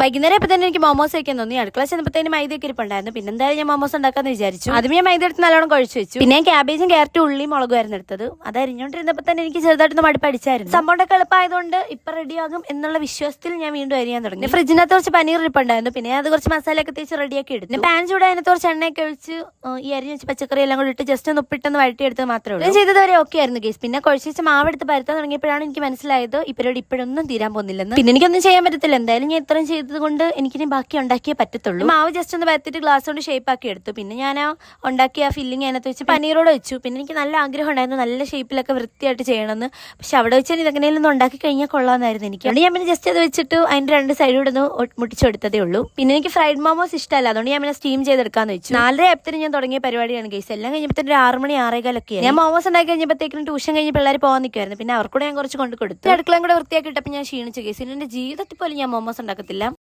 വൈകുന്നേരം ഇപ്പൊ തന്നെ എനിക്ക് മോമോസ് വയ്ക്കാൻ തോന്നി. അടുക്കള ചെന്നപ്പോഴത്തേനും മൈദയൊക്കെ ഇരിപ്പുണ്ടായിരുന്നു. പിന്നെ എന്തായാലും ഞാൻ മോമോസ് ഉണ്ടാക്കാന്ന് വിചാരിച്ചു. ആദ്യം ഞാൻ മൈദ എടുത്ത് നല്ലോണം കുഴച്ച് വെച്ചു. പിന്നെ ഞാൻ ക്യാബേജും ക്യാരറ്റും ഉള്ളിയും മുളകുമായിരുന്നു എടുത്തത്. അത് അരിഞ്ഞോണ്ടിരുന്നപ്പോൾ തന്നെ എനിക്ക് ചെറുതായിട്ടൊന്ന് മടുപ്പടിച്ചായിരുന്നു. സംഭവം എളുപ്പമായതുകൊണ്ട് ഇപ്പൊ റെഡിയാകും എന്നുള്ള വിശ്വാസത്തിൽ ഞാൻ വീണ്ടും അരിയാൻ തുടങ്ങി. ഫ്രിഡ്ജിനകത്ത് കുറച്ച് പനീർ ഇരിപ്പുണ്ടായിരുന്നു. പിന്നെ അത് കുറച്ച് മസാലയൊക്കെ തേച്ച് റെഡിയാക്കി എടുത്തു. പാൻ ചൂടായതിനകത്ത് കുറച്ച് എണ്ണയൊക്കെ ഒഴിച്ച് ഈ അരിഞ്ഞ് വെച്ച് പച്ചക്കറി എല്ലാം കൂടി ഇട്ട് ജസ്റ്റ് ഒന്ന് ഉപ്പിട്ടൊന്ന് വഴറ്റിയെടുത്തത് മാത്രമേ ഉള്ളൂ. ഞാൻ ചെയ്തത് വരെ ഓക്കെ ആയിരുന്നു ഗേസ്. പിന്നെ കുഴച്ച് വെച്ച് മാവെടുത്ത് പരത്താൻ തുടങ്ങിയപ്പോഴാണ് എനിക്ക് മനസ്സിലായത് ഈ പരിപാടി ഇപ്പോഴൊന്നും തീരാൻ പോകുന്നില്ലെന്ന്. പിന്നെ എനിക്കൊന്നും ചെയ്യാൻ പറ്റത്തില്ല. എന്തായാലും ഞാൻ ഇത്രയും ചെയ്തത് കൊണ്ട് എനിക്കിനി ബാക്കി ഉണ്ടാക്കിയേ പറ്റത്തുള്ളൂ. മാവ് ജസ്റ്റ് ഒന്ന് പരത്തിട്ട് ഗ്ലാസ് കൊണ്ട് ഷേപ്പ് ആക്കി എടുത്തു. പിന്നെ ഞാൻ ഉണ്ടാക്കിയ ഫില്ലിങ് അതിനകത്ത് വെച്ച് പനീറോട് വെച്ചു. പിന്നെ എനിക്ക് നല്ല ആഗ്രഹം ഉണ്ടായിരുന്നു നല്ല ഷേപ്പിലൊക്കെ വൃത്തിയായിട്ട് ചെയ്യണമെന്ന്. പക്ഷെ അവിടെ വെച്ച് ഇതെങ്ങനെയൊന്നും ഉണ്ടാക്കി കഴിഞ്ഞാൽ കൊള്ളാമെന്നായിരുന്നു എനിക്ക്. അതുകൊണ്ട് ഞാൻ പിന്നെ ജസ്റ്റ് അത് വെച്ചിട്ട് അതിന്റെ രണ്ട് സൈഡിലൂടെ ഒന്ന് മുട്ടിച്ചെടുത്തതേ ഉള്ളൂ. പിന്നെ എനിക്ക് ഫ്രൈഡ് മോമോസ് ഇഷ്ടമല്ല. അതുകൊണ്ട് ഞാൻ പിന്നെ സ്റ്റീം ചെയ്തെടുക്കാന്ന് വെച്ചു. 4:30 ഞാൻ തുടങ്ങിയ പരിപാടിയാണ് ഗൈസ്. എല്ലാം കഴിഞ്ഞപ്പോൾ 6 മണി 6:15 ഞാൻ മോമോസ് ഉണ്ടാക്കി കഴിഞ്ഞപ്പോഴത്തേക്കും ട്യൂഷൻ കഴിഞ്ഞ് പിള്ളേർ പോകാൻ നിൽക്കുമായിരുന്നു. പിന്നെ അവർക്കൂടെ ഞാൻ കുറച്ച് കൊണ്ട് കൊടുത്തു. അടുക്കളയും കൂടെ വൃത്തിയാക്കിയിട്ടപ്പോൾ ഞാൻ ക്ഷീണിച്ചു ഗൈസ്. എന്റെ ജീവിതത്തിൽ പോലും ഞാൻ മോമോസ് ഉണ്ടാക്കത്തില്ല.